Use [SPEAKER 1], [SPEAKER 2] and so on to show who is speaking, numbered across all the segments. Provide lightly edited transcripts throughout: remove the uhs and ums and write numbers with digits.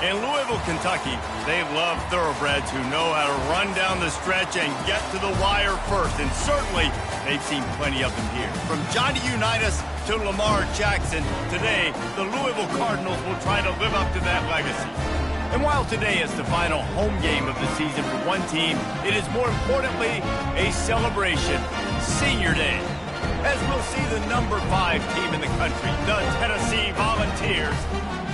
[SPEAKER 1] In Louisville, Kentucky, they love thoroughbreds who know how to run down the stretch and get to the wire first. And certainly, they've seen plenty of them here. From Johnny Unitas to Lamar Jackson, today, the Louisville Cardinals will try to live up to that legacy. And while today is the final home game of the season for one team, it is more importantly a celebration, Senior Day. As we'll see the number 5 team in the country, the Tennessee Volunteers,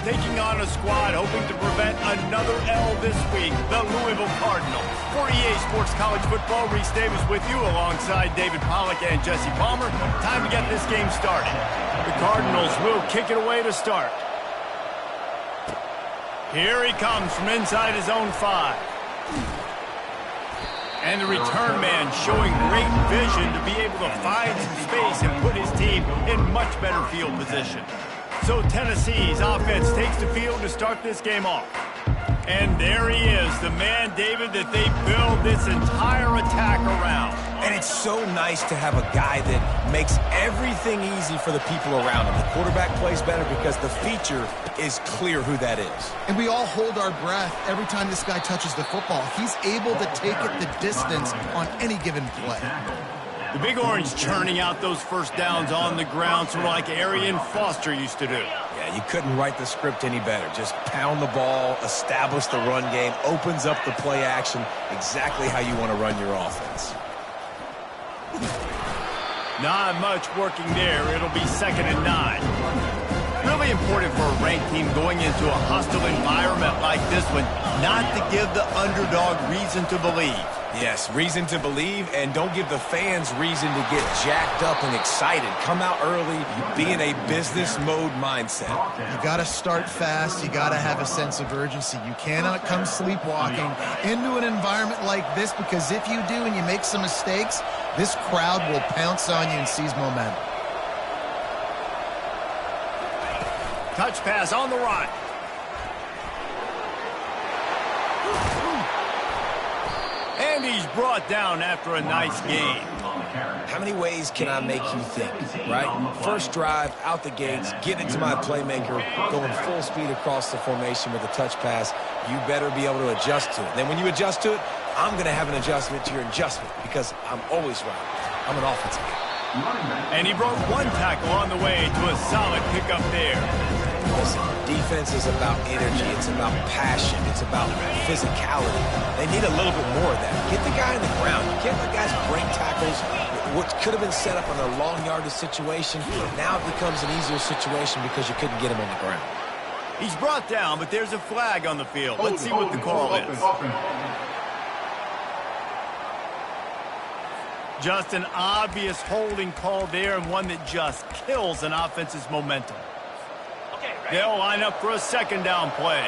[SPEAKER 1] taking on a squad hoping to prevent another L this week, the Louisville Cardinals. For EA Sports College Football, Reese Davis with you alongside David Pollack and Jesse Palmer. Time to get this game started. The Cardinals will kick it away to start. Here he comes from inside his own 5. And the return man showing great vision to be able to find some space and put his team in much better field position. So Tennessee's offense takes the field to start this game off. And there he is, the man, David, that they build this entire attack around.
[SPEAKER 2] And it's so nice to have a guy that makes everything easy for the people around him. The quarterback plays better because the feature is clear who that is.
[SPEAKER 3] And we all hold our breath every time this guy touches the football. He's able to take it the distance on any given play.
[SPEAKER 1] The Big Orange churning out those first downs on the ground, sort of like Arian Foster used to do.
[SPEAKER 2] Yeah, you couldn't write the script any better. Just pound the ball, establish the run game, opens up the play action, exactly how you want to run your offense.
[SPEAKER 1] Not much working there. It'll be 2nd and 9. Really important for a ranked team going into a hostile environment like this one, not to give the underdog reason to believe.
[SPEAKER 2] Yes, reason to believe, and don't give the fans reason to get jacked up and excited. Come out early, be in a business mode mindset.
[SPEAKER 3] You got to start fast. You got to have a sense of urgency. You cannot come sleepwalking into an environment like this, because if you do and you make some mistakes, this crowd will pounce on you and seize momentum.
[SPEAKER 1] Touch pass on the run. And he's brought down after a nice game.
[SPEAKER 2] How many ways can I make you think, right? First drive, out the gates, get into my playmaker, going full speed across the formation with a touch pass. You better be able to adjust to it. Then when you adjust to it, I'm going to have an adjustment to your adjustment because I'm always right. I'm an offensive guy.
[SPEAKER 1] And he broke one tackle on the way to a solid pickup there.
[SPEAKER 2] Listen, defense is about energy. It's about passion. It's about physicality. They need a little bit more of that. Get the guy on the ground. You can't let guys break tackles. What could have been set up on a long yardage situation, now it becomes an easier situation because you couldn't get him on the ground.
[SPEAKER 1] He's brought down, but there's a flag on the field. Let's see what the call is. Just an obvious holding call there, and one that just kills an offense's momentum. They'll line up for a 2nd down play.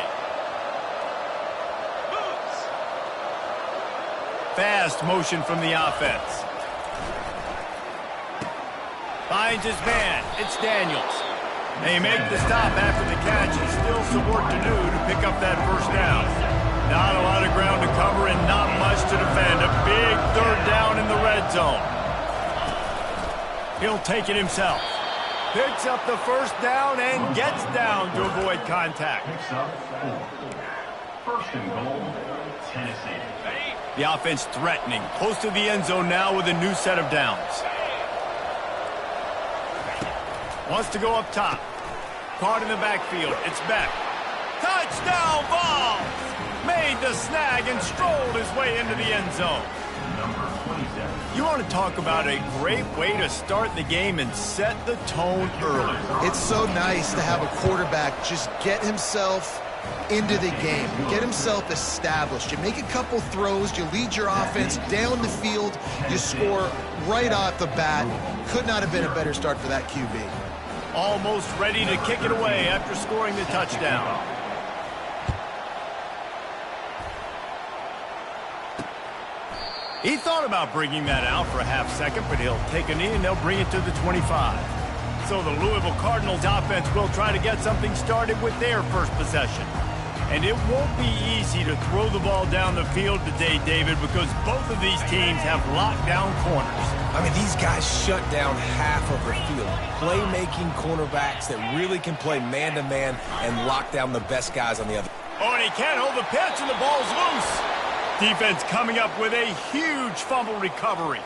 [SPEAKER 1] Fast motion from the offense. Finds his man. It's Daniels. They make the stop after the catch, and still some work to do to pick up that 1st down. Not a lot of ground to cover and not much to defend. A big 3rd down in the red zone. He'll take it himself. Picks up the 1st down and gets down to avoid contact.
[SPEAKER 4] 1st and goal, Tennessee.
[SPEAKER 1] The offense threatening. Close to the end zone now with a new set of downs. Wants to go up top. Caught in the backfield. It's Beck. Touchdown ball! Made the snag and strolled his way into the end zone. You want to talk about a great way to start the game and set the tone early.
[SPEAKER 3] It's so nice to have a quarterback just get himself into the game, get himself established. You make a couple throws, you lead your offense down the field, you score right off the bat. Could not have been a better start for that QB.
[SPEAKER 1] Almost ready to kick it away after scoring the touchdown. He thought about bringing that out for a half second, but he'll take a knee and they'll bring it to the 25. So the Louisville Cardinals offense will try to get something started with their first possession. And it won't be easy to throw the ball down the field today, David, because both of these teams have lockdown corners.
[SPEAKER 2] I mean, these guys shut down half of the field. Playmaking cornerbacks that really can play man-to-man and lock down the best guys on the other.
[SPEAKER 1] Oh, and he can't hold the pitch, and the ball's loose. Defense coming up with a huge fumble recovery.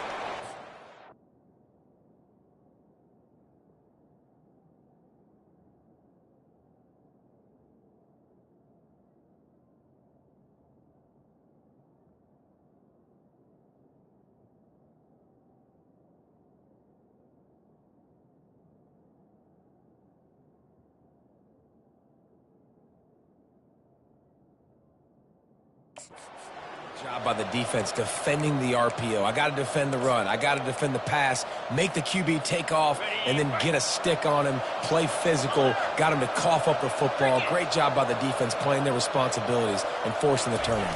[SPEAKER 2] Job by the defense defending the RPO. I got to defend the run. I got to defend the pass, make the QB take off, and then get a stick on him, play physical, got him to cough up the football. Great job by the defense playing their responsibilities and forcing the turnover.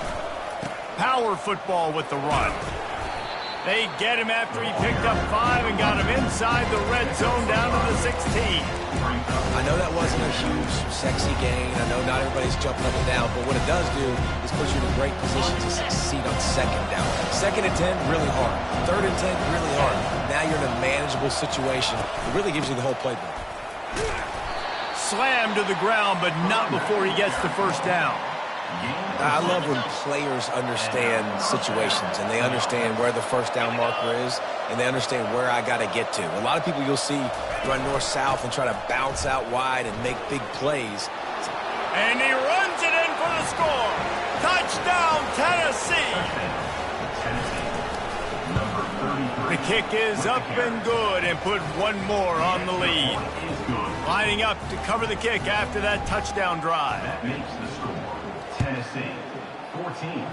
[SPEAKER 1] Power football with the run. They get him after he picked up 5 and got him inside the red zone down to the 16.
[SPEAKER 2] I know that wasn't a huge, sexy gain. I know not everybody's jumping up and down, but what it does do is put you in a great position to succeed on second down. 2nd and 10, really hard. 3rd and 10, really hard. Now you're in a manageable situation. It really gives you the whole playbook.
[SPEAKER 1] Slammed to the ground, but not before he gets the first down.
[SPEAKER 2] I love when players understand situations and they understand where the first down marker is and they understand where I got to get to. A lot of people you'll see run north-south and try to bounce out wide and make big plays.
[SPEAKER 1] And he runs it in for the score. Touchdown, Tennessee. The kick is up and good and put one more on the lead. Lining up to cover the kick after that touchdown drive.
[SPEAKER 4] That makes the score Tennessee 14,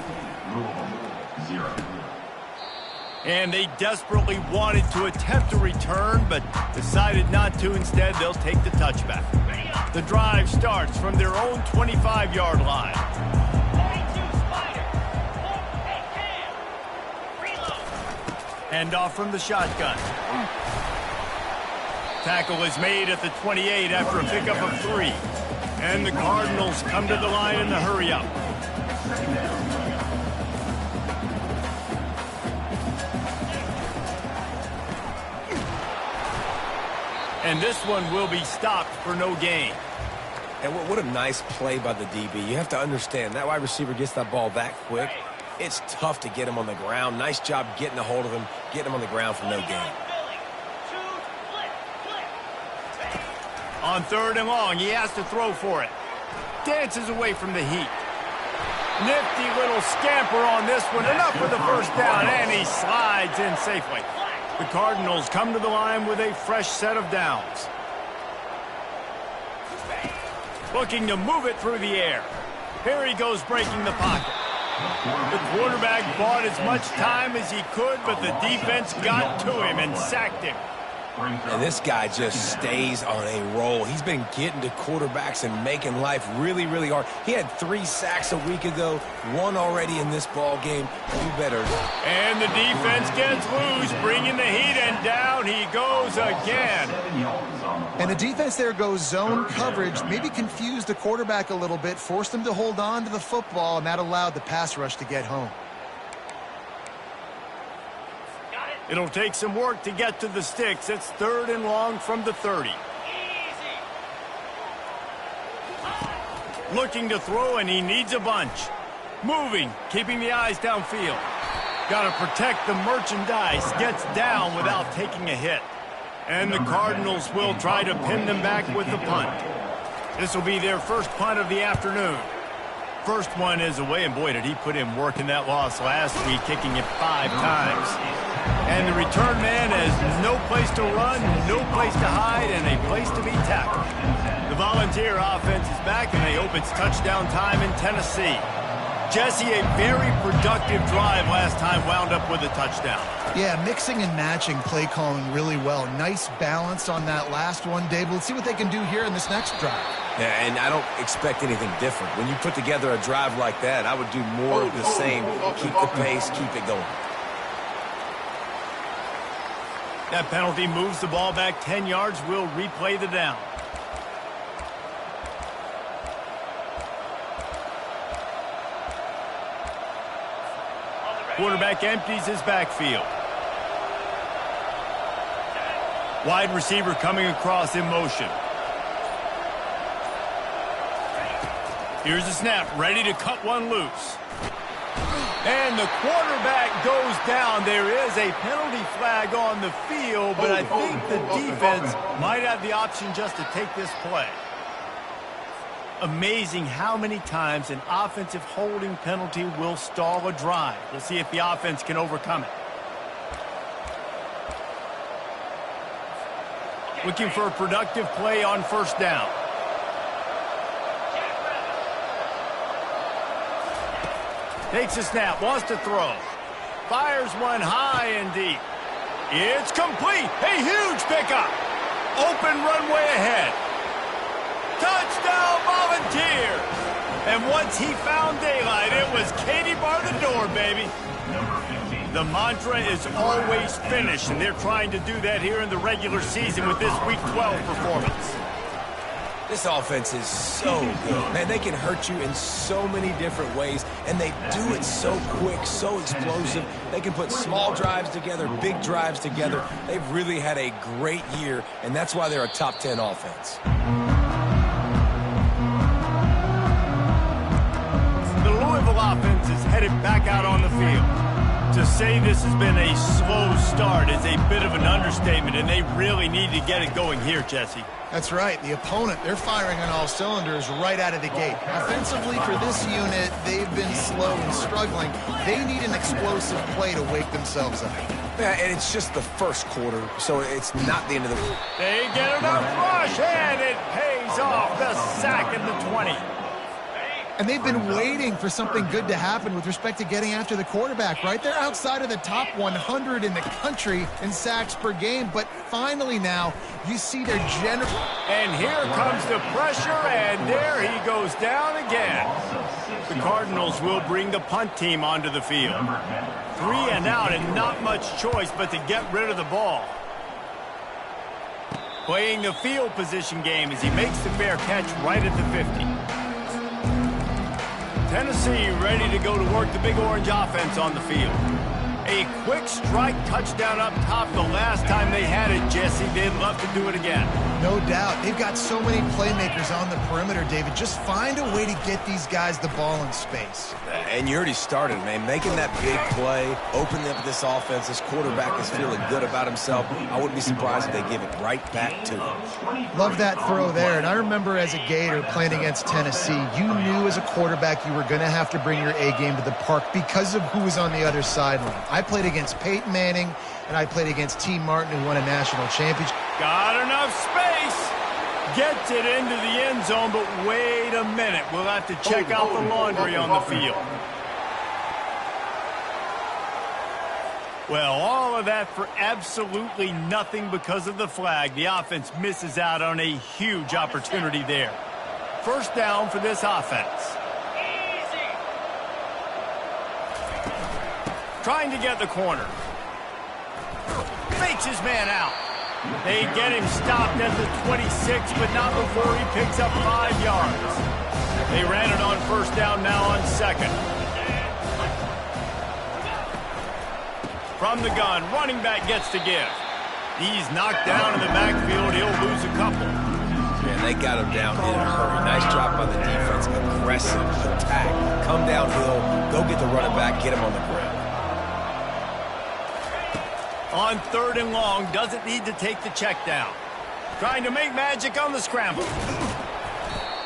[SPEAKER 4] Louisville 0.
[SPEAKER 1] And they desperately wanted to attempt a return, but decided not to. Instead, they'll take the touchback. The drive starts from their own 25-yard line. Hand off from the shotgun. Tackle is made at the 28 after a pickup of 3. And the Cardinals come to the line in the hurry-up. And this one will be stopped for no gain.
[SPEAKER 2] And what a nice play by the DB. You have to understand, that wide receiver gets that ball that quick. It's tough to get him on the ground. Nice job getting a hold of him, getting him on the ground for no gain.
[SPEAKER 1] On 3rd and long, he has to throw for it. Dances away from the heat. Nifty little scamper on this one. Enough for the first down, and he slides in safely. The Cardinals come to the line with a fresh set of downs. Looking to move it through the air. Here he goes breaking the pocket. The quarterback bought as much time as he could, but the defense got to him and sacked him.
[SPEAKER 2] And this guy just stays on a roll. He's been getting to quarterbacks and making life really, really hard. He had 3 sacks a week ago, 1 already in this ball game. You better.
[SPEAKER 1] And the defense gets loose, bringing the heat, and down he goes again.
[SPEAKER 3] And the defense there goes zone coverage, maybe confused the quarterback a little bit, forced him to hold on to the football, and that allowed the pass rush to get home.
[SPEAKER 1] It'll take some work to get to the sticks. It's 3rd and long from the 30. Looking to throw, and he needs a bunch. Moving, keeping the eyes downfield. Got to protect the merchandise. Gets down without taking a hit. And the Cardinals will try to pin them back with the punt. This will be their first punt of the afternoon. First one is away, and boy, did he put in work in that loss last week, kicking it 5 times. And the return man has no place to run, no place to hide, and a place to be tackled. The Volunteer offense is back, and they hope it's touchdown time in Tennessee. Jesse, a very productive drive last time, wound up with a touchdown.
[SPEAKER 3] Yeah, mixing and matching play calling really well. Nice balance on that last one, Dave. Let's see what they can do here in this next drive.
[SPEAKER 2] Yeah, and I don't expect anything different. When you put together a drive like that, I would do more of the same. Keep the pace, keep it going.
[SPEAKER 1] That penalty moves the ball back 10 yards. We'll replay the down. Quarterback empties his backfield. Wide receiver coming across in motion. Here's the snap, ready to cut one loose. And the quarterback goes down. There is a penalty flag on the field, but I think the defense might have the option just to take this play. Amazing how many times an offensive holding penalty will stall a drive. We'll see if the offense can overcome it. Looking for a productive play on first down. Takes a snap, wants to throw. Fires one high and deep. It's complete. A huge pickup. Open runway ahead. Touchdown Volunteers. And once he found daylight, it was Katie bar the door, baby. The mantra is always finish, and they're trying to do that here in the regular season with this Week 12 performance.
[SPEAKER 2] This offense is so good. Man, they can hurt you in so many different ways, and they do it so quick, so explosive. They can put small drives together, big drives together. They've really had a great year, and that's why they're a top 10 offense.
[SPEAKER 1] The Louisville offense is headed back out on the field. To say this has been a slow start is a bit of an understatement, and they really need to get it going here, Jesse.
[SPEAKER 3] That's right. The opponent, they're firing on all cylinders right out of the gate. Offensively, for this unit, they've been slow and struggling. They need an explosive play to wake themselves up.
[SPEAKER 2] Yeah, and it's just the first quarter, so it's not the end of the...
[SPEAKER 1] They get enough rush, and it pays off. The sack at the 20.
[SPEAKER 3] And they've been waiting for something good to happen with respect to getting after the quarterback, right? They're outside of the top 100 in the country in sacks per game, but finally now you see their general...
[SPEAKER 1] And here comes the pressure, and there he goes down again. The Cardinals will bring the punt team onto the field. 3 and out, and not much choice but to get rid of the ball. Playing the field position game as he makes the fair catch right at the 50. Tennessee ready to go to work the Big Orange offense on the field. A quick strike touchdown up top the last time they had it, Jesse. They'd love to do it again.
[SPEAKER 3] No doubt. They've got so many playmakers on the perimeter, David. Just find a way to get these guys the ball in space.
[SPEAKER 2] And you already started, man. Making that big play, opening up this offense. This quarterback is feeling good about himself. I wouldn't be surprised if they give it right back to him.
[SPEAKER 3] Love that throw there. And I remember as a Gator playing against Tennessee, you knew as a quarterback you were going to have to bring your A game to the park because of who was on the other sideline. I played against Peyton Manning, and I played against T. Martin, who won a national championship.
[SPEAKER 1] Got enough space. Gets it into the end zone, but wait a minute. We'll have to check out the laundry on the field. Well, all of that for absolutely nothing because of the flag. The offense misses out on a huge opportunity there. First down for this offense. Trying to get the corner. Fakes his man out. They get him stopped at the 26, but not before he picks up 5 yards. They ran it on first down, now on second. From the gun, running back gets to give. He's knocked down in the backfield. He'll lose a couple.
[SPEAKER 2] Man, they got him down in a hurry. Nice job by the defense. Aggressive attack. Come downhill. Go get the running back. Get him on the ground.
[SPEAKER 1] On third and long, doesn't need to take the check down. Trying to make magic on the scramble.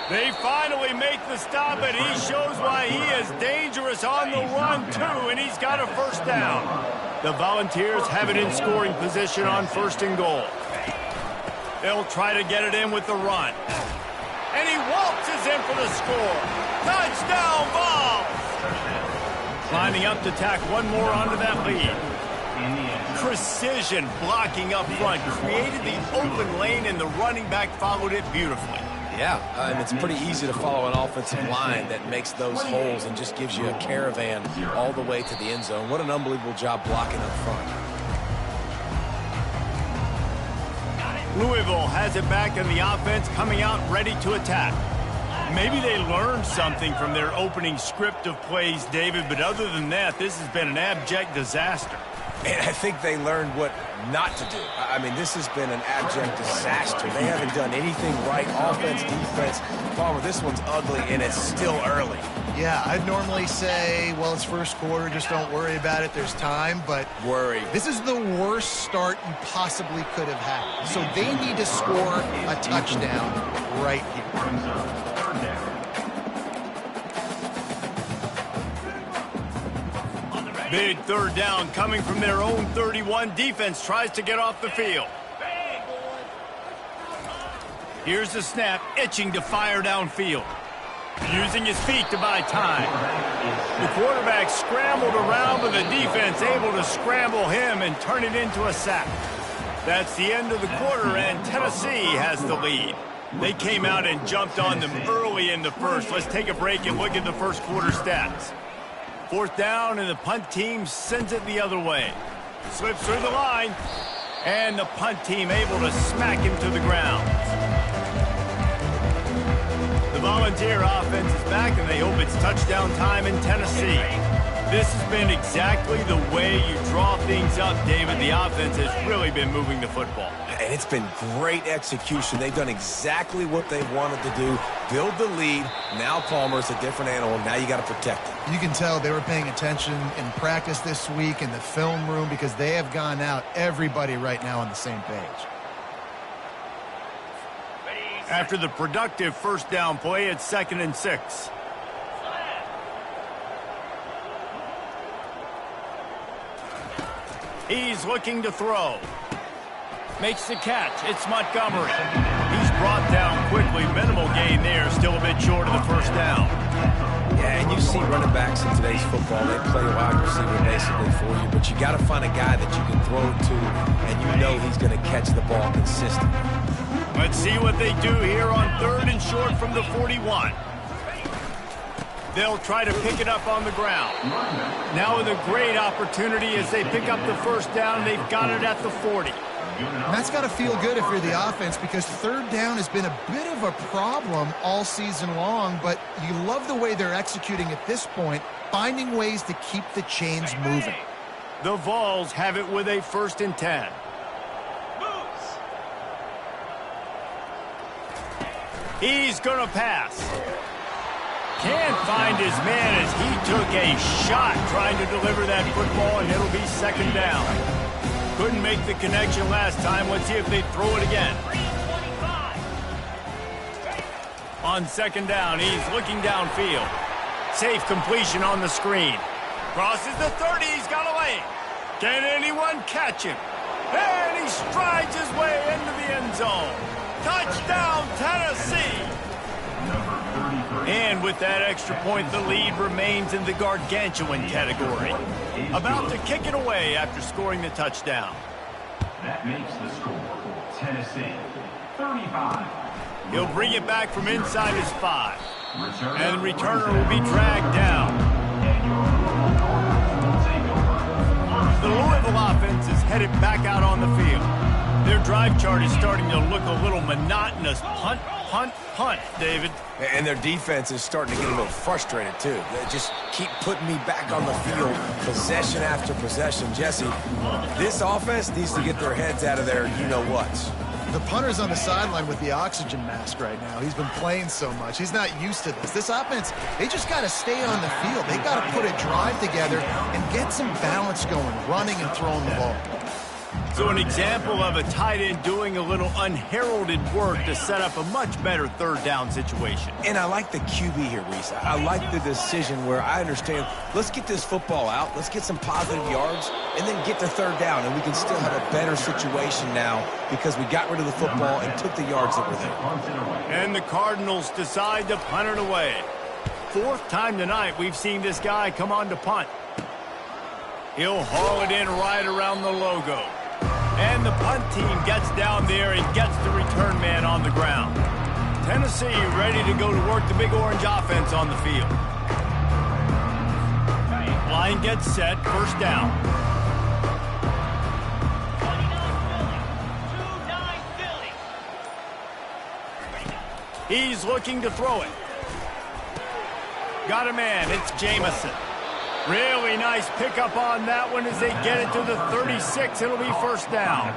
[SPEAKER 1] They finally make the stop, and he shows why he is dangerous on the run, too, and he's got a first down. The Volunteers have it in scoring position on first and goal. They'll try to get it in with the run. And he waltzes in for the score. Touchdown, Vols! Lining up to tack one more onto that lead. Precision blocking up front created the open lane, and the running back followed it beautifully.
[SPEAKER 2] Yeah, and it's pretty easy to follow an offensive line that makes those holes and just gives you a caravan all the way to the end zone. What an unbelievable job blocking up front.
[SPEAKER 1] Louisville has it back in the offense, coming out ready to attack. Maybe they learned something from their opening script of plays, David, but other than that, this has been an abject disaster.
[SPEAKER 2] And I think they learned what not to do. I mean, this has been an abject disaster. They haven't done anything right, offense, defense. Palmer, this one's ugly, and it's still early.
[SPEAKER 3] Yeah, I'd normally say, well, it's first quarter, just don't worry about it, there's time, but
[SPEAKER 2] worry.
[SPEAKER 3] This is the worst start you possibly could have had. So they need to score a touchdown right here.
[SPEAKER 1] Big third down coming from their own 31. Defense tries to get off the field. Here's the snap, itching to fire downfield. Using his feet to buy time. The quarterback scrambled around, but the defense able to scramble him and turn it into a sack. That's the end of the quarter, and Tennessee has the lead. They came out and jumped on them early in the first. Let's take a break and look at the first quarter stats. Fourth down, and the punt team sends it the other way. Slips through the line, and the punt team able to smack him to the ground. The Volunteer offense is back, and they hope it's touchdown time in Tennessee. This has been exactly the way you draw things up, David. The offense has really been moving the football.
[SPEAKER 2] And it's been great execution. They've done exactly what they wanted to do. Build the lead. Now Palmer's a different animal. Now you got to protect him.
[SPEAKER 3] You can tell they were paying attention in practice this week in the film room because they have gone out, everybody right now on the same page.
[SPEAKER 1] After the productive first down play, it's 2nd and 6. He's looking to throw. Makes the catch. It's Montgomery. He's brought down quickly. Minimal gain there. Still a bit short of the first down.
[SPEAKER 2] Yeah, and you see running backs in today's football. They play wide receiver basically for you, but you got to find a guy that you can throw it to, and you know he's going to catch the ball consistently.
[SPEAKER 1] Let's see what they do here on 3rd and short from the 41. They'll try to pick it up on the ground. Now with a great opportunity as they pick up the first down. They've got it at the 40.
[SPEAKER 3] And that's got to feel good if you're the offense because 3rd down has been a bit of a problem all season long, but you love the way they're executing at this point, finding ways to keep the chains moving.
[SPEAKER 1] The Vols have it with a 1st and 10. He's going to pass. Can't find his man as he took a shot trying to deliver that football, and it'll be 2nd down. Couldn't make the connection last time. Let's see if they throw it again. On 2nd down, he's looking downfield. Safe completion on the screen. Crosses the 30. He's got a lane. Can anyone catch him? And he strides his way into the end zone. Touchdown, Tennessee! And with that extra point, the lead remains in the gargantuan category. About to kick it away after scoring the touchdown.
[SPEAKER 4] That makes the score Tennessee 35.
[SPEAKER 1] He'll bring it back from inside his 5. And the returner will be dragged down. The Louisville offense is headed back out on the field. Their drive chart is starting to look a little monotonous. Punt, punt, punt, David.
[SPEAKER 2] And their defense is starting to get a little frustrated, too. They just keep putting me back on the field, possession after possession. Jesse, this offense needs to get their heads out of their you-know-whats.
[SPEAKER 3] The punter's on the sideline with the oxygen mask right now. He's been playing so much. He's not used to this. This offense, they just got to stay on the field. They got to put a drive together and get some balance going, running and throwing the ball.
[SPEAKER 1] So an example of a tight end doing a little unheralded work to set up a much better 3rd down situation.
[SPEAKER 2] And I like the QB here, Reese. I like the decision where I understand, let's get this football out, let's get some positive yards, and then get to 3rd down, and we can still have a better situation now because we got rid of the football and took the yards that were there.
[SPEAKER 1] And the Cardinals decide to punt it away. 4th time tonight we've seen this guy come on to punt. He'll haul it in right around the logo. And the punt team gets down there and gets the return man on the ground. Tennessee ready to go to work the Big Orange offense on the field. Line gets set, 1st down. He's looking to throw it. Got a man, it's Jamison. Really nice pickup on that one as they get it to the 36. It'll be first down.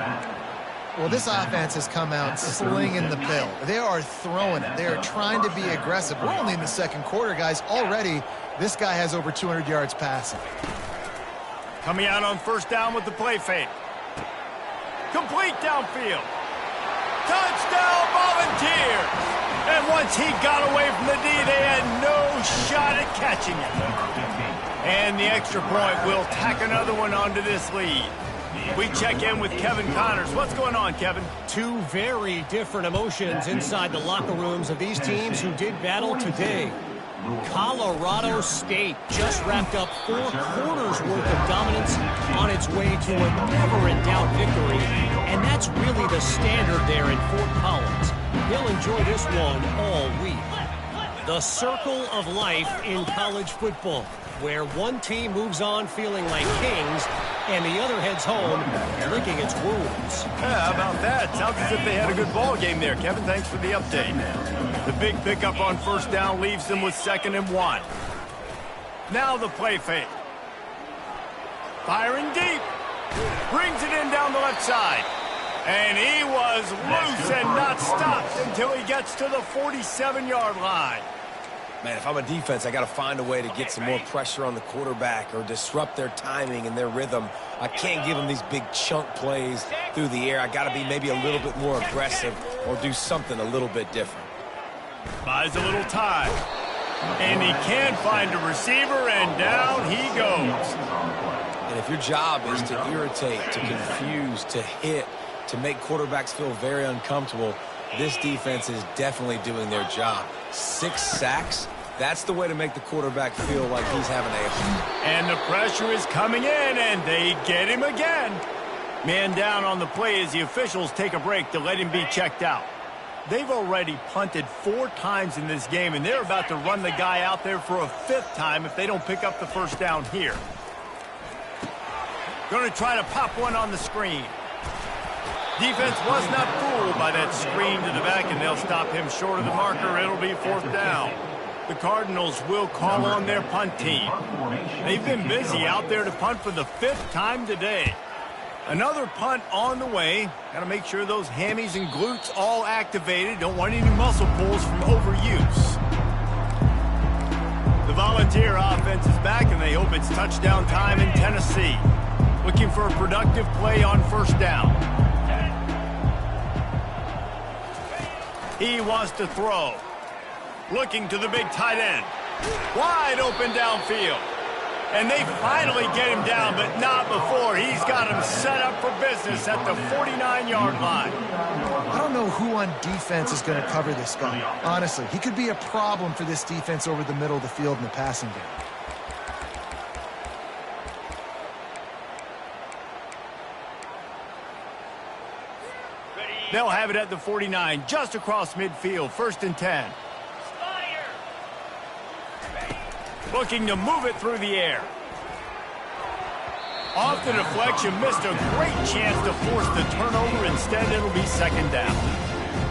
[SPEAKER 3] Well, this offense has come out slinging the pill. They are throwing it. They are trying to be aggressive. We're only in the second quarter, guys. Already, this guy has over 200 yards passing.
[SPEAKER 1] Coming out on first down with the play fake. Complete downfield. Touchdown, Volunteers! And once he got away from the D, they had no shot at catching it. And the extra point will tack another one onto this lead. We check in with Kevin Connors. What's going on, Kevin?
[SPEAKER 5] Two very different emotions inside the locker rooms of these teams who did battle today. Colorado State just wrapped up 4 quarters worth of dominance on its way to a never-in-doubt victory, and that's really the standard there in Fort Collins. He'll enjoy this one all week. The circle of life in college football, where one team moves on feeling like kings and the other heads home licking its wounds.
[SPEAKER 1] Yeah, how about that? Sounds as if they had a good ball game there, Kevin. Thanks for the update. The big pickup on first down leaves them with 2nd and 1. Now the play fake. Firing deep. Brings it in down the left side. And he was loose and not stopped until he gets to the 47-yard line.
[SPEAKER 2] Man, if I'm a defense, I got to find a way to get some more pressure on the quarterback or disrupt their timing and their rhythm. I can't give them these big chunk plays through the air. I got to be maybe a little bit more aggressive or do something a little bit different.
[SPEAKER 1] Buys a little time. And he can find a receiver, and down he goes.
[SPEAKER 2] And if your job is to irritate, to confuse, to hit, to make quarterbacks feel very uncomfortable, this defense is definitely doing their job. 6 sacks, that's the way to make the quarterback feel like he's having a...
[SPEAKER 1] And the pressure is coming in, and they get him again. Man down on the play as the officials take a break to let him be checked out. They've already punted 4 times in this game, and they're about to run the guy out there for a 5th time if they don't pick up the first down here. Going to try to pop one on the screen. Defense was not fooled by that screen to the back, and they'll stop him short of the marker. It'll be 4th down. The Cardinals will call on their punt team. They've been busy out there to punt for the 5th time today. Another punt on the way. Got to make sure those hammies and glutes all activated. Don't want any muscle pulls from overuse. The Volunteer offense is back, and they hope it's touchdown time in Tennessee. Looking for a productive play on first down. He wants to throw. Looking to the big tight end. Wide open downfield. And they finally get him down, but not before. He's got him set up for business at the 49-yard line.
[SPEAKER 3] I don't know who on defense is going to cover this guy. Honestly, he could be a problem for this defense over the middle of the field in the passing game.
[SPEAKER 1] They'll have it at the 49, just across midfield, 1st and 10. Looking to move it through the air. Off the deflection, missed a great chance to force the turnover. Instead, it'll be 2nd down.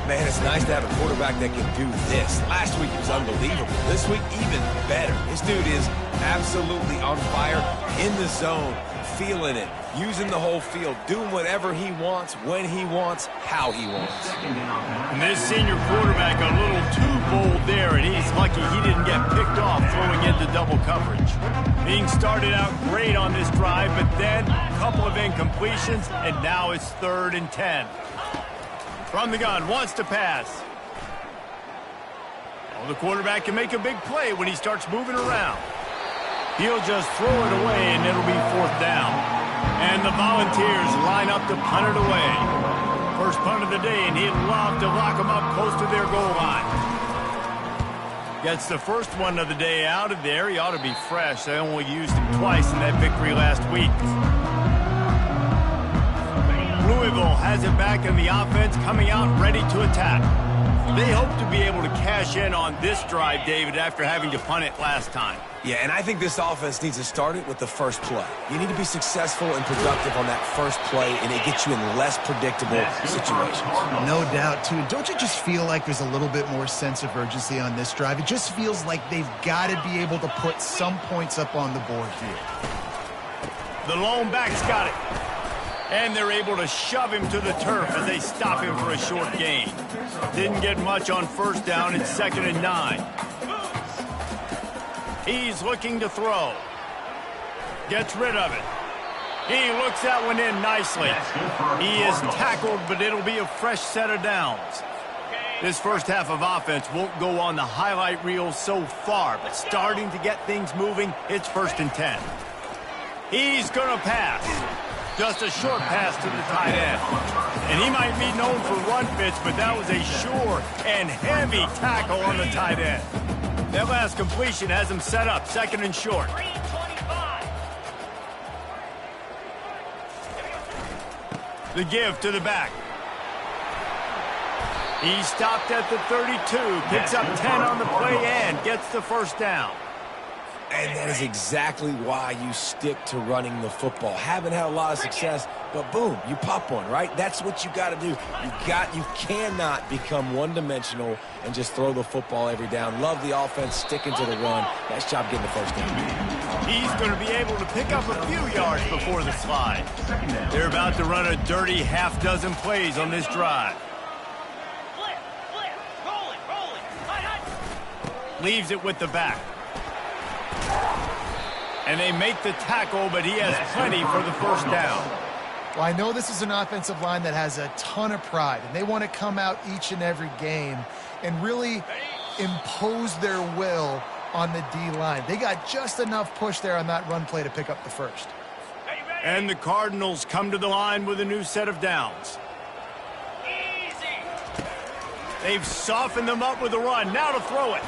[SPEAKER 2] Man, it's nice to have a quarterback that can do this. Last week, he was unbelievable. This week, even better. This dude is absolutely on fire, in the zone, feeling it, using the whole field, doing whatever he wants, when he wants, how he wants.
[SPEAKER 1] And this senior quarterback a little too bold there, and he's lucky he didn't get picked off throwing into double coverage. Being started out great on this drive, but then a couple of incompletions, and now it's 3rd and 10. From the gun, wants to pass. Well, the quarterback can make a big play when he starts moving around. He'll just throw it away, and it'll be 4th down. And the Volunteers line up to punt it away. First punt of the day, and he'd love to lock them up close to their goal line. Gets the first one of the day out of there. He ought to be fresh. They only used him twice in that victory last week. Louisville has it back in the offense, coming out ready to attack. They hope to be able to cash in on this drive, David, after having to punt it last time.
[SPEAKER 2] Yeah, and I think this offense needs to start it with the first play. You need to be successful and productive on that first play, and it gets you in less predictable situations.
[SPEAKER 3] No doubt, too. Don't you just feel like there's a little bit more sense of urgency on this drive? It just feels like they've got to be able to put some points up on the board here.
[SPEAKER 1] The lone back's got it. And they're able to shove him to the turf as they stop him for a short gain. Didn't get much on first down. It's 2nd and 9. He's looking to throw. Gets rid of it. He looks that one in nicely. He is tackled, but it'll be a fresh set of downs. This first half of offense won't go on the highlight reel so far, but starting to get things moving, it's 1st and 10. He's going to pass. Just a short pass to the tight end. And he might be known for run fits, but that was a sure and heavy tackle on the tight end. That last completion has him set up, 2nd and short. The give to the back. He stopped at the 32, picks up 10 on the play and gets the first down.
[SPEAKER 2] And that is exactly why you stick to running the football. Haven't had a lot of success, but boom, you pop one, right? That's what you got to do. You cannot become one-dimensional and just throw the football every down. Love the offense, sticking to the run. Nice job getting the first down.
[SPEAKER 1] He's going to be able to pick up a few yards before the slide. They're about to run a dirty half-dozen plays on this drive. Leaves it with the back. And they make the tackle, but he has plenty for the first down.
[SPEAKER 3] Well, I know this is an offensive line that has a ton of pride, and they want to come out each and every game and really impose their will on the D-line. They got just enough push there on that run play to pick up the first.
[SPEAKER 1] And the Cardinals come to the line with a new set of downs. They've softened them up with a run. Now to throw it.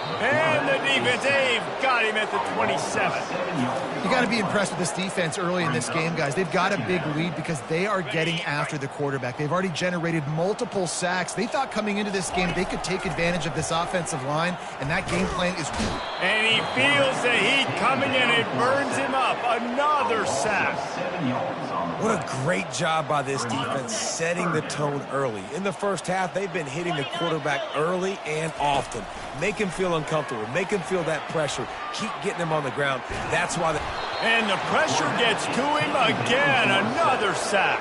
[SPEAKER 1] And the defense, they've got him at the 27.
[SPEAKER 3] You got to be impressed with this defense early in this game, guys. They've got a big lead because they are getting after the quarterback. They've already generated multiple sacks. They thought coming into this game they could take advantage of this offensive line, and that game plan is good.
[SPEAKER 1] And he feels the heat coming in. It burns him up. Another sack.
[SPEAKER 2] What a great job by this defense setting the tone early. In the first half, they've been hitting the quarterback early and often. Make him feel uncomfortable. Make him feel that pressure. Keep getting him on the ground. That's why.
[SPEAKER 1] And the pressure gets to him again. Another sack.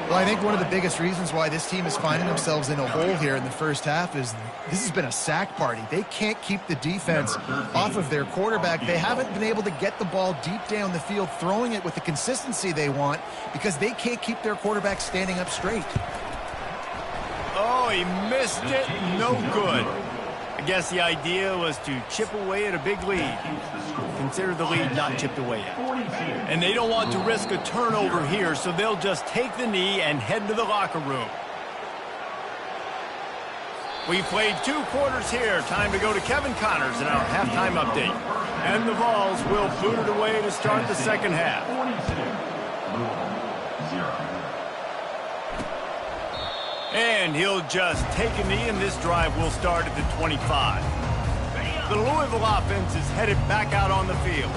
[SPEAKER 3] Well, I think one of the biggest reasons why this team is finding themselves in a hole here in the first half is this has been a sack party. They can't keep the defense off of their quarterback. They haven't been able to get the ball deep down the field, throwing it with the consistency they want because they can't keep their quarterback standing up straight.
[SPEAKER 1] Oh, he missed it. No good. I guess the idea was to chip away at a big lead. Consider the lead not chipped away yet. And they don't want to risk a turnover here, so they'll just take the knee and head to the locker room. We played 2 quarters here. Time to go to Kevin Connors in our halftime update. And the Vols will boot it away to start the second half. And he'll just take a knee, and this drive will start at the 25. The Louisville offense is headed back out on the field.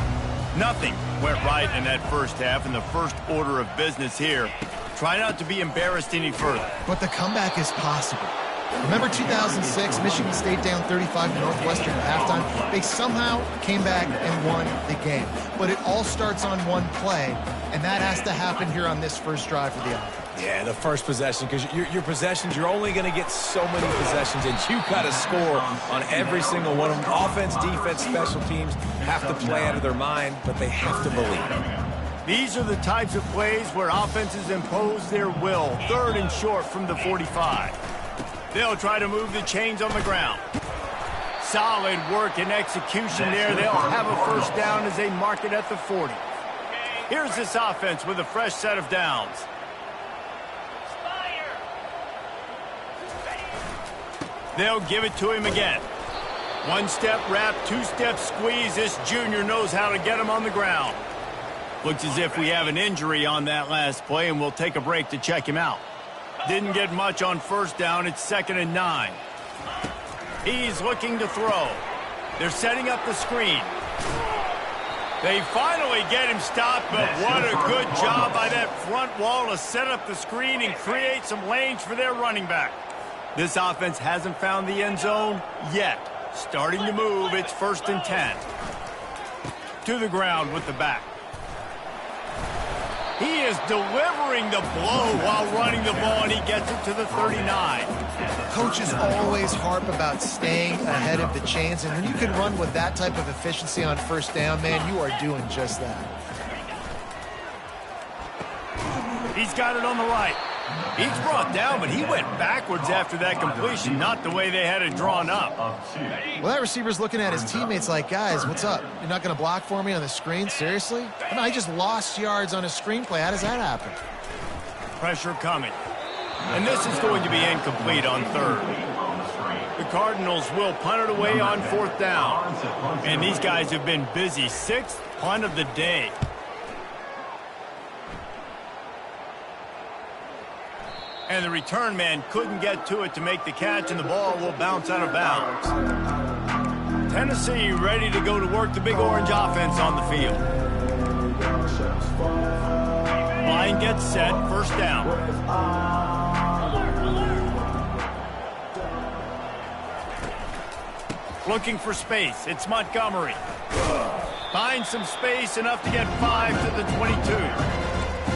[SPEAKER 1] Nothing went right in that first half, and the first order of business here. Try not to be embarrassed any further.
[SPEAKER 3] But the comeback is possible. Remember 2006, Michigan State down 35 to Northwestern at halftime? They somehow came back and won the game. But it all starts on one play, and that has to happen here on this first drive for the offense.
[SPEAKER 2] Yeah, the first possession, because your possessions, you're only going to get so many possessions, and you got to score on every single one of them. Offense, defense, special teams have to play out of their mind, but they have to believe.
[SPEAKER 1] These are the types of plays where offenses impose their will. 3rd and short from the 45. They'll try to move the chains on the ground. Solid work and execution there. They'll have a first down as they mark it at the 40. Here's this offense with a fresh set of downs. They'll give it to him again. 1-step wrap, 2-step squeeze. This junior knows how to get him on the ground. Looks as if we have an injury on that last play, and we'll take a break to check him out. Didn't get much on first down. It's 2nd and 9. He's looking to throw. They're setting up the screen. They finally get him stopped, but what a good job by that front wall to set up the screen and create some lanes for their running back. This offense hasn't found the end zone yet. Starting to move, it's 1st and 10. To the ground with the back. He is delivering the blow while running the ball, and he gets it to the 39.
[SPEAKER 3] Coaches always harp about staying ahead of the chains, and when you can run with that type of efficiency on first down, man, you are doing just that.
[SPEAKER 1] He's got it on the right. He's brought down, but he went backwards after that completion, not the way they had it drawn up.
[SPEAKER 3] Well, that receiver's looking at his teammates like, guys, what's up? You're not going to block for me on the screen? Seriously? I mean, I just lost yards on a screenplay. How does that happen?
[SPEAKER 1] Pressure coming. And this is going to be incomplete on 3rd. The Cardinals will punt it away on 4th down. And these guys have been busy. 6th punt of the day. And the return man couldn't get to it to make the catch, and the ball will bounce out of bounds. Tennessee ready to go to work the Big Orange offense on the field. Line gets set, 1st down. Looking for space. It's Montgomery. Finds some space, enough to get 5 to the 22.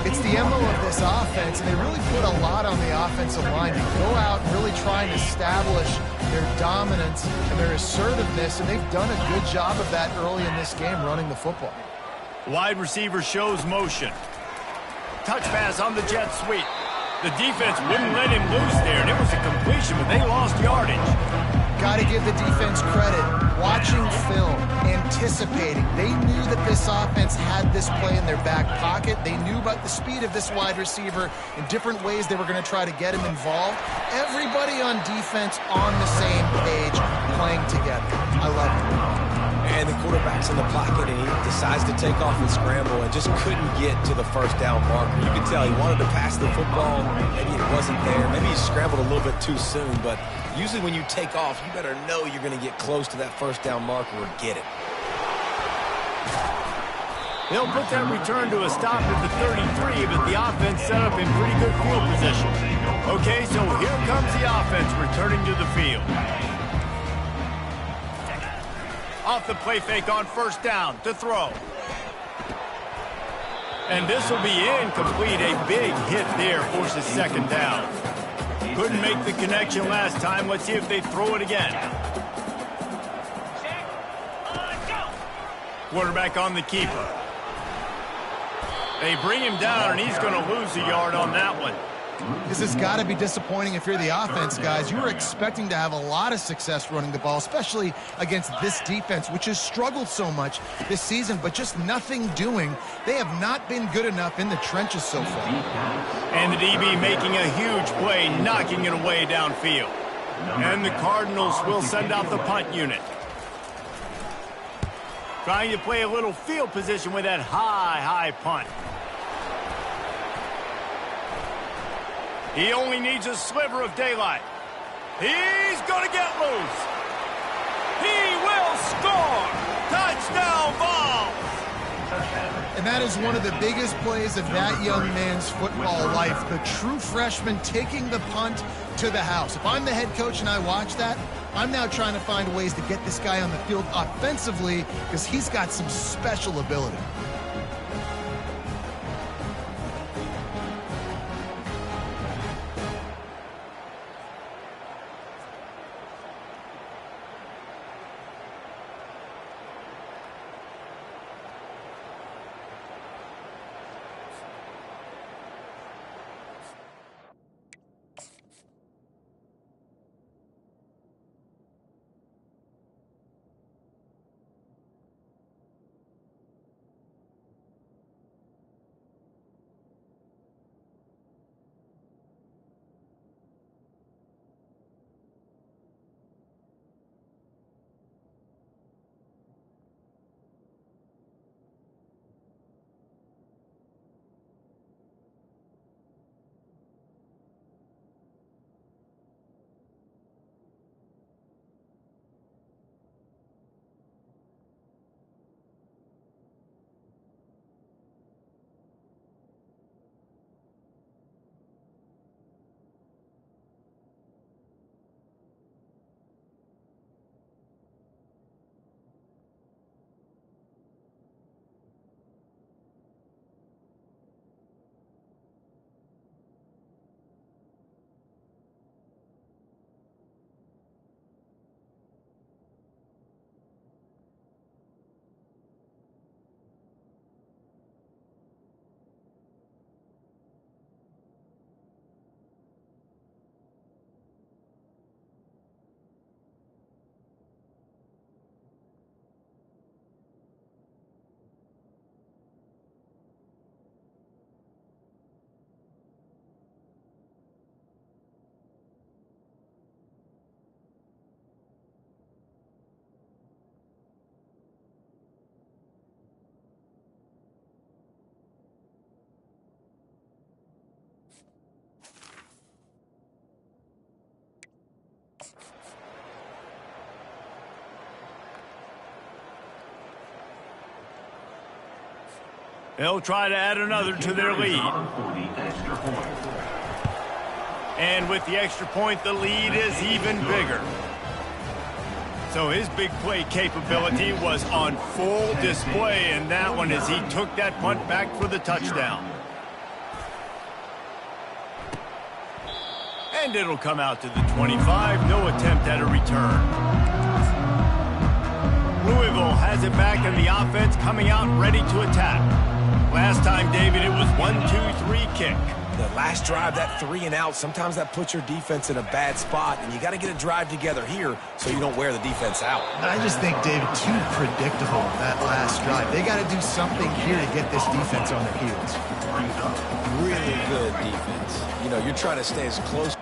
[SPEAKER 3] It's the MO of this offense, and they really put a lot on the offensive line to go out and really try and establish their dominance and their assertiveness, and they've done a good job of that early in this game running the football.
[SPEAKER 1] Wide receiver shows motion. Touch pass on the jet sweep. The defense wouldn't let him loose there, and it was a completion, but they lost yardage.
[SPEAKER 3] Got to give the defense credit. Watching film, anticipating. They knew that this offense had this play in their back pocket. They knew about the speed of this wide receiver in different ways they were going to try to get him involved. Everybody on defense on the same page, playing together. I love it.
[SPEAKER 2] And the quarterback's in the pocket, and he decides to take off and scramble and just couldn't get to the 1st down marker. You could tell he wanted to pass the football. Maybe it wasn't there. Maybe he scrambled a little bit too soon, but usually when you take off, you better know you're going to get close to that 1st down marker or get it.
[SPEAKER 1] They'll put that return to a stop at the 33, but the offense set up in pretty good field position. Okay, so here comes the offense returning to the field. Off the play fake on 1st down to throw. And this will be incomplete. A big hit there forces 2nd down. Couldn't make the connection last time. Let's see if they throw it again. Quarterback on the keeper. They bring him down, and he's going to lose a yard on that one.
[SPEAKER 3] This has got to be disappointing if you're the offense, guys. You were expecting to have a lot of success running the ball, especially against this defense, which has struggled so much this season, but just nothing doing. They have not been good enough in the trenches so far.
[SPEAKER 1] And the DB making a huge play, knocking it away downfield. And the Cardinals will send out the punt unit. Trying to play a little field position with that high punt. He only needs a sliver of daylight. He's going to get loose. He will score. Touchdown, Vols.
[SPEAKER 3] And that is one of the biggest plays of that young man's football life. The true freshman taking the punt to the house. If I'm the head coach and I watch that, I'm now trying to find ways to get this guy on the field offensively because he's got some special ability.
[SPEAKER 1] They'll try to add another to their lead. And with the extra point, the lead is even bigger. So his big play capability was on full display in that one as he took that punt back for the touchdown. And it'll come out to the 25. No attempt at a return. Louisville has it back in the offense, coming out ready to attack. Last time, David, it was 1-2-3 kick.
[SPEAKER 2] The last drive, that 3 and out, sometimes that puts your defense in a bad spot, and you got to get a drive together here so you don't wear the defense out.
[SPEAKER 3] I just think, David, too predictable, that last drive. They got to do something here to get this defense on their heels.
[SPEAKER 2] Really good defense. You know, you're trying to stay as close.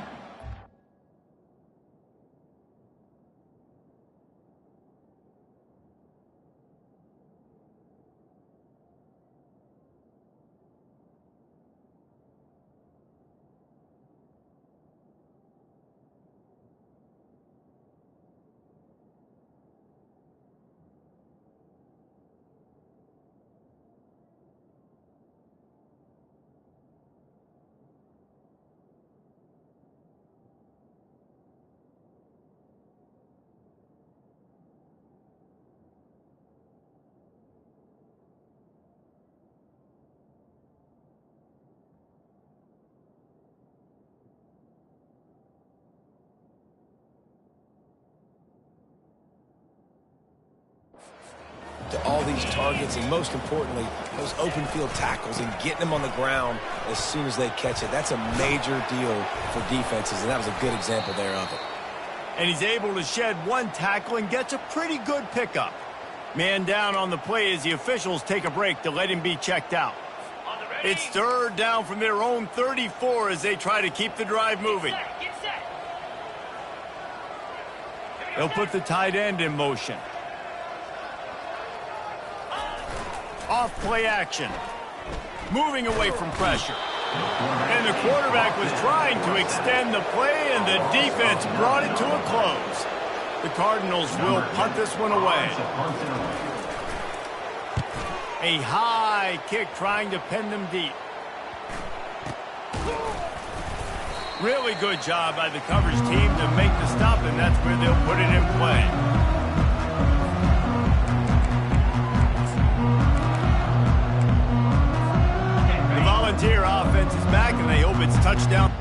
[SPEAKER 2] To all these targets, and most importantly, those open field tackles and getting them on the ground as soon as they catch it. That's a major deal for defenses, and that was a good example there of it.
[SPEAKER 1] And he's able to shed one tackle and gets a pretty good pickup. Man down on the play as the officials take a break to let him be checked out. It's third down from their own 34 as they try to keep the drive moving. They'll put the tight end in motion. Off play action. Moving away from pressure. And the quarterback was trying to extend the play, and the defense brought it to a close. The Cardinals will punt this one away. A high kick trying to pin them deep. Really good job by the coverage team to make the stop, and that's where they'll put it in play. Volunteer offense is back, and they hope it's touchdown.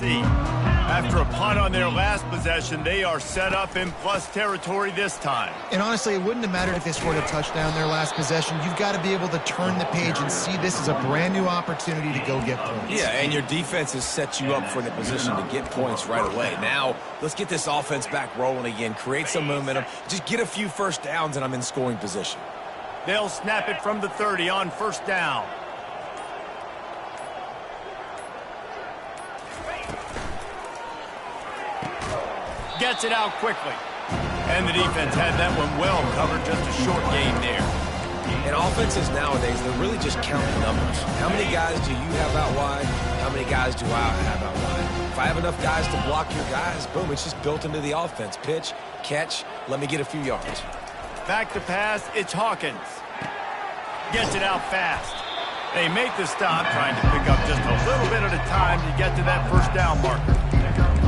[SPEAKER 1] After a punt on their last possession, they are set up in plus territory this time.
[SPEAKER 3] And honestly, it wouldn't have mattered if they scored a touchdown their last possession. You've got to be able to turn the page and see this as a brand new opportunity to go get points.
[SPEAKER 2] Yeah, and your defense has set you up for the position to get points right away. Now, let's get this offense back rolling again, create some momentum, just get a few first downs, and I'm in scoring position.
[SPEAKER 1] They'll snap it from the 30 on first down. Gets it out quickly. And the defense had that one well covered, just a short game there.
[SPEAKER 2] And offenses nowadays, they're really just counting numbers. How many guys do you have out wide? How many guys do I have out wide? If I have enough guys to block your guys, boom, it's just built into the offense. Pitch, catch, let me get a few yards.
[SPEAKER 1] Back to pass, it's Hawkins. Gets it out fast. They make the stop, trying to pick up just a little bit at a time to get to that first down marker.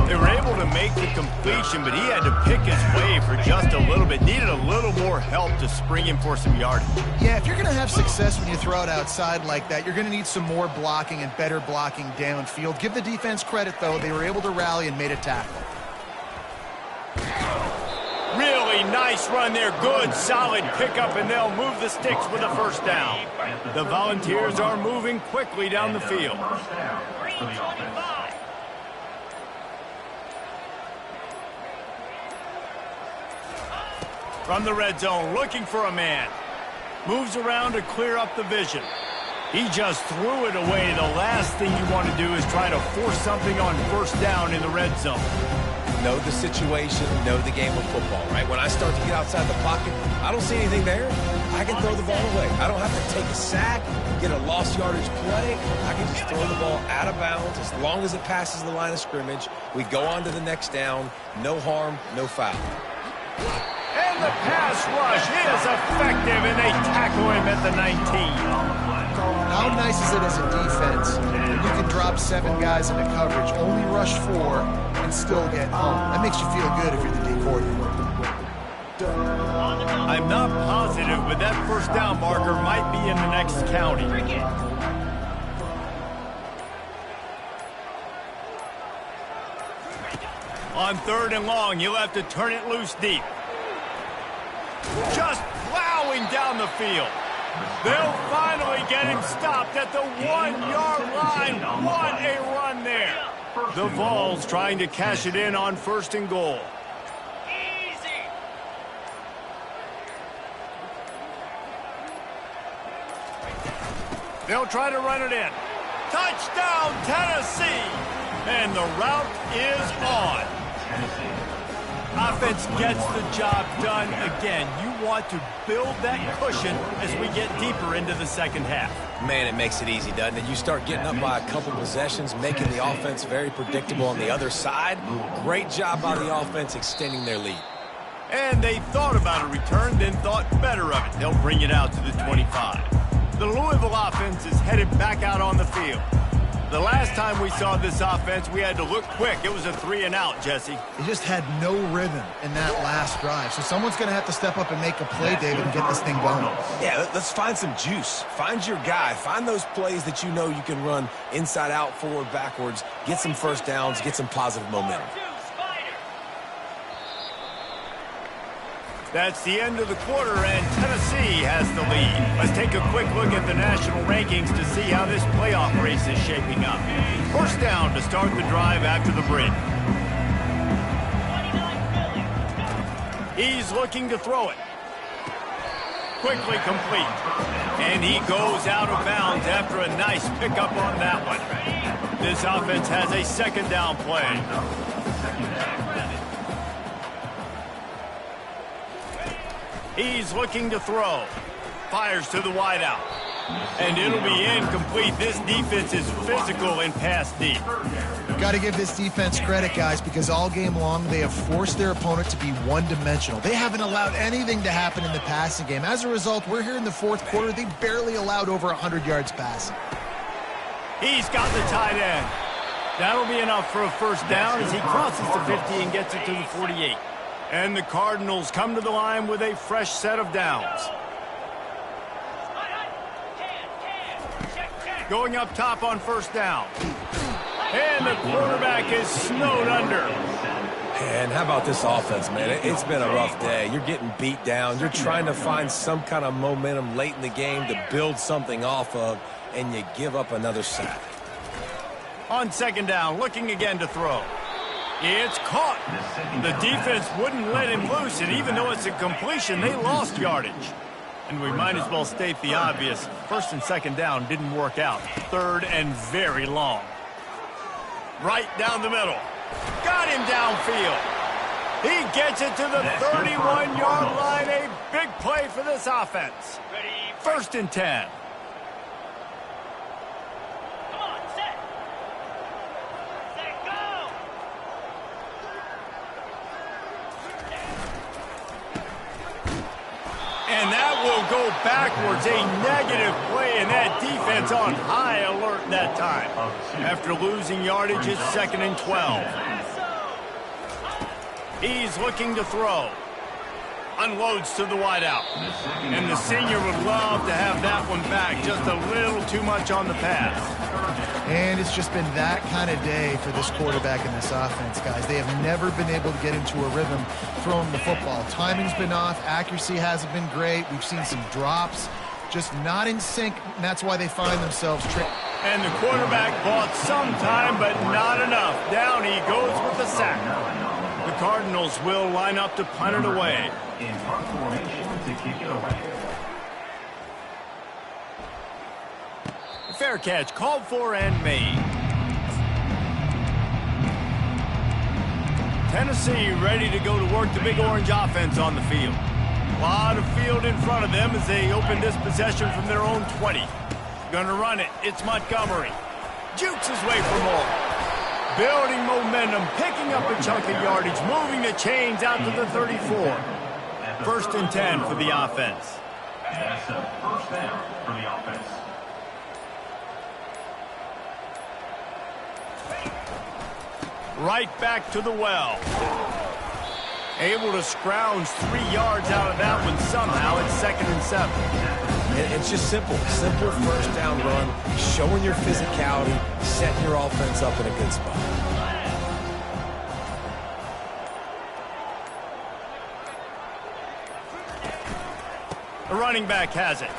[SPEAKER 1] They were able to make the completion, but he had to pick his way for just a little bit. Needed a little more help to spring him for some yardage.
[SPEAKER 3] Yeah, if you're going to have success when you throw it outside like that, you're going to need some more blocking and better blocking downfield. Give the defense credit, though. They were able to rally and made a tackle.
[SPEAKER 1] Really nice run there. Good, solid pickup, and they'll move the sticks with a first down. The Volunteers are moving quickly down the field. From the red zone, looking for a man. Moves around to clear up the vision. He just threw it away. The last thing you want to do is try to force something on first down in the red zone.
[SPEAKER 2] Know the situation, know the game of football, right? When I start to get outside the pocket, I don't see anything there. I can throw the ball away. I don't have to take a sack, get a lost yardage play. I can just throw the ball out of bounds as long as it passes the line of scrimmage. We go on to the next down. No harm, no foul.
[SPEAKER 1] And the pass rush is effective, and they tackle him at the 19.
[SPEAKER 3] How nice is it as a defense when you can drop 7 guys into coverage, only rush 4, and still get home? That makes you feel good if you're the D coordinator.
[SPEAKER 1] I'm not positive, but that first down marker might be in the next county. On 3rd and long, you'll have to turn it loose deep. Just plowing down the field. They'll finally get him stopped at the 1-yard line. What a run there. The Vols trying to cash it in on 1st and goal. They'll try to run it in. Touchdown, Tennessee! And the route is on. Offense gets the job done again. You want to build that cushion as we get deeper into the second half.
[SPEAKER 2] Man, it makes it easy, doesn't it? You start getting up by a couple possessions, making the offense very predictable on the other side. Great job by the offense extending their lead.
[SPEAKER 1] And they thought about a return, then thought better of it. They'll bring it out to the 25. The Louisville offense is headed back out on the field. The last time we saw this offense, we had to look quick. It was a 3-and-out, Jesse.
[SPEAKER 3] They just had no rhythm in that last drive. So someone's going to have to step up and make a play, David, and get this thing going.
[SPEAKER 2] Yeah, let's find some juice. Find your guy. Find those plays that you know you can run inside out, forward, backwards. Get some first downs. Get some positive momentum.
[SPEAKER 1] That's the end of the quarter, and Tennessee has the lead. Let's take a quick look at the national rankings to see how this playoff race is shaping up. First down to start the drive after the break. He's looking to throw it. Quickly complete. And he goes out of bounds after a nice pickup on that one. This offense has a second down play. He's looking to throw. Fires to the wideout. And it'll be incomplete. This defense is physical and pass deep.
[SPEAKER 3] Got to give this defense credit, guys, because all game long they have forced their opponent to be one-dimensional. They haven't allowed anything to happen in the passing game. As a result, we're here in the 4th quarter. They barely allowed over 100 yards passing.
[SPEAKER 1] He's got the tight end. That'll be enough for a first down as he crosses the 50 and gets it to the 48. And the Cardinals come to the line with a fresh set of downs. Going up top on first down. And the quarterback is snowed under.
[SPEAKER 2] And how about this offense, man? It's been a rough day. You're getting beat down. You're trying to find some kind of momentum late in the game to build something off of, and you give up another sack.
[SPEAKER 1] On second down, looking again to throw. It's caught. The defense wouldn't let him loose, and even though it's a completion, they lost yardage. And we might as well state the obvious. First and second down didn't work out. 3rd and very long. Right down the middle. Got him downfield. He gets it to the 31-yard line. A big play for this offense. 1st and 10. And that will go backwards. A negative play, and that defense on high alert that time. After losing yardage, it's 2nd and 12. He's looking to throw. Unloads to the wideout. And the senior would love to have that one back. Just a little too much on the pass.
[SPEAKER 3] And it's just been that kind of day for this quarterback in this offense, guys. They have never been able to get into a rhythm throwing the football. Timing's been off. Accuracy hasn't been great. We've seen some drops. Just not in sync, and that's why they find themselves tricked.
[SPEAKER 1] And the quarterback bought some time, but not enough. Down he goes with the sack. The Cardinals will line up to punt it away.
[SPEAKER 4] In punt formation to kick it away.
[SPEAKER 1] Fair catch called for and made. Tennessee ready to go to work the Big Orange offense on the field. A lot of field in front of them as they open this possession from their own 20. Gonna run it. It's Montgomery. Jukes his way for more. Building momentum, picking up a chunk of yardage, moving the chains out to the 34. 1st and 10 for the offense.
[SPEAKER 4] That's a first down for the offense.
[SPEAKER 1] Right back to the well. Able to scrounge 3 yards out of that one somehow. It's 2nd and 7.
[SPEAKER 2] And it's just simple. Simple first down run, showing your physicality, setting your offense up in a good spot.
[SPEAKER 1] The running back has it.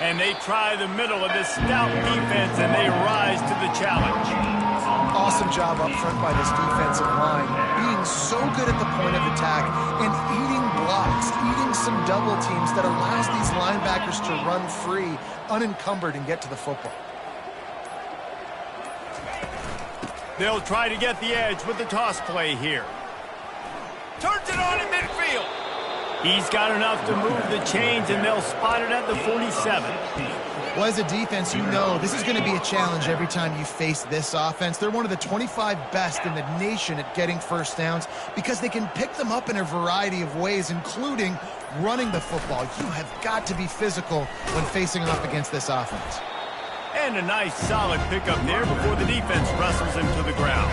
[SPEAKER 1] And they try the middle of this stout defense, and they rise to the challenge.
[SPEAKER 3] Awesome job up front by this defensive line, being so good at the point of attack and eating blocks, eating some double teams that allows these linebackers to run free, unencumbered, and get to the football.
[SPEAKER 1] They'll try to get the edge with the toss play here. Turns it on in midfield. He's got enough to move the chains, and they'll spot it at the 47.
[SPEAKER 3] Well, as a defense, you know this is going to be a challenge every time you face this offense. They're one of the 25 best in the nation at getting first downs because they can pick them up in a variety of ways, including running the football. You have got to be physical when facing off against this offense.
[SPEAKER 1] And a nice solid pickup there before the defense wrestles him to the ground.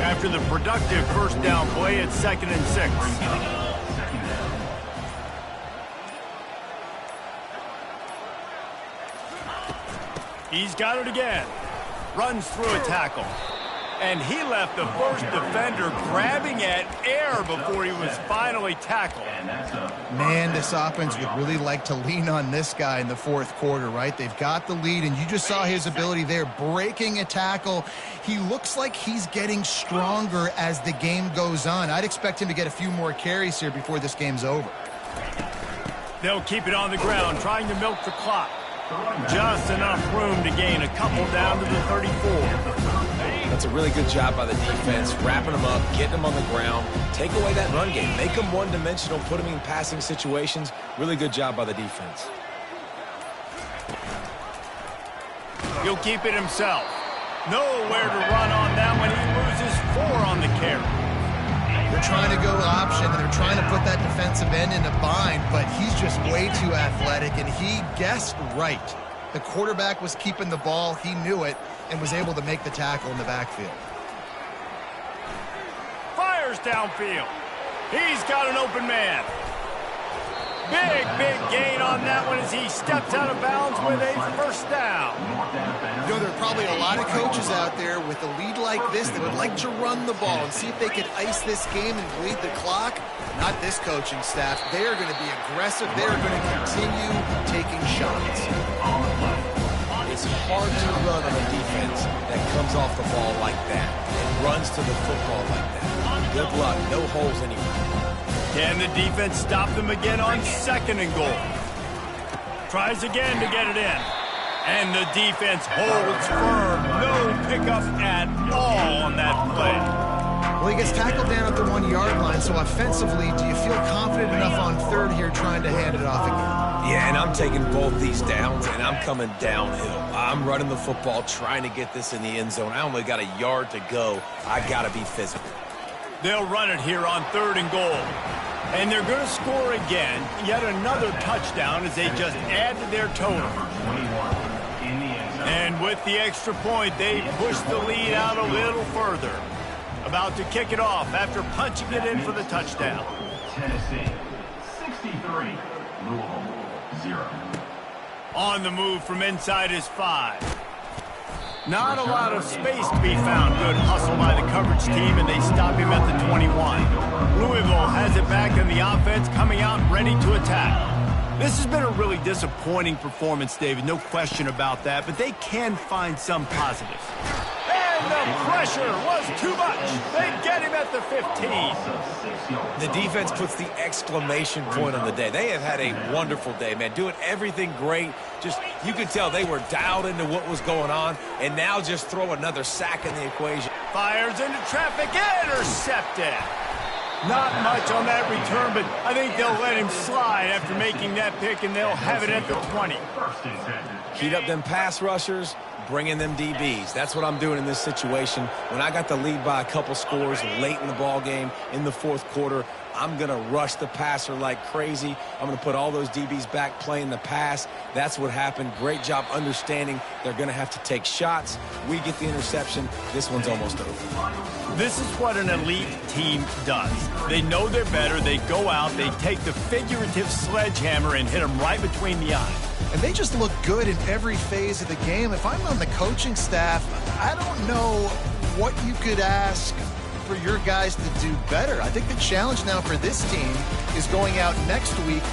[SPEAKER 1] After the productive first down play, it's 2nd and 6. He's got it again. Runs through a tackle. And he left the first defender grabbing at air before he was finally tackled.
[SPEAKER 3] Man, this offense would really like to lean on this guy in the 4th quarter, right? They've got the lead, and you just saw his ability there, breaking a tackle. He looks like he's getting stronger as the game goes on. I'd expect him to get a few more carries here before this game's over.
[SPEAKER 1] They'll keep it on the ground, trying to milk the clock. Just enough room to gain a couple down to the 34.
[SPEAKER 2] That's a really good job by the defense, wrapping them up, getting them on the ground, take away that run game, make them one-dimensional, put them in passing situations. Really good job by the defense.
[SPEAKER 1] He'll keep it himself. Nowhere to run on that one. He loses 4 on the carry.
[SPEAKER 3] They're trying to go option, and they're trying to put that defensive end in a bind, but he's just way too athletic, and he guessed right. The quarterback was keeping the ball. He knew it and was able to make the tackle in the backfield.
[SPEAKER 1] Fires downfield. He's got an open man. Big gain on that one as he steps out of bounds with a first down.
[SPEAKER 3] You know, there are probably a lot of coaches out there with a lead like this that would like to run the ball and see if they could ice this game and bleed the clock. Not this coaching staff. They are going to be aggressive. They are going to continue taking shots.
[SPEAKER 2] It's hard to run on a defense that comes off the ball like that and runs to the football like that. Good luck. No holes anywhere.
[SPEAKER 1] Can the defense stop them again on 2nd and goal? Tries again to get it in. And the defense holds firm. No pickup at all on that play.
[SPEAKER 3] Well, he gets tackled down at the 1-yard line, so offensively, do you feel confident enough on 3rd here trying to hand it off again?
[SPEAKER 2] Yeah, and I'm taking both these downs, and I'm coming downhill. I'm running the football, trying to get this in the end zone. I only got a yard to go. I got to be physical.
[SPEAKER 1] They'll run it here on 3rd and goal. And they're going to score again. Yet another touchdown as they just add to their total. And with the extra point, they push the lead out a little further. About to kick it off after punching it in for the touchdown.
[SPEAKER 4] Tennessee, 63. Louisville, 0.
[SPEAKER 1] On the move from inside his 5. Not a lot of space to be found. Good hustle by the coverage team, and they stop him at the 21. Louisville has it back in the offense, coming out ready to attack. This has been a really disappointing performance, David. No question about that, but they can find some positives. And the pressure was too much. They get him at the 15.
[SPEAKER 2] The defense puts the exclamation point on the day. They have had a wonderful day, man. Doing everything great. Just, you could tell they were dialed into what was going on, and now just throw another sack in the equation.
[SPEAKER 1] Fires into traffic, intercepted. Not much on that return, but I think they'll let him slide after making that pick, and they'll have it at the 20.
[SPEAKER 2] Heat up them pass rushers, bring in them DBs. That's what I'm doing in this situation. When I got the lead by a couple scores late in the ball game in the fourth quarter, I'm going to rush the passer like crazy. I'm going to put all those DBs back playing the pass. That's what happened. Great job understanding they're going to have to take shots. We get the interception. This one's almost over.
[SPEAKER 1] This is what an elite team does. They know they're better. They go out. They take the figurative sledgehammer and hit them right between the eyes.
[SPEAKER 3] And they just look good in every phase of the game. If I'm on the coaching staff, I don't know what you could ask for your guys to do better. I think the challenge now for this team is going out next week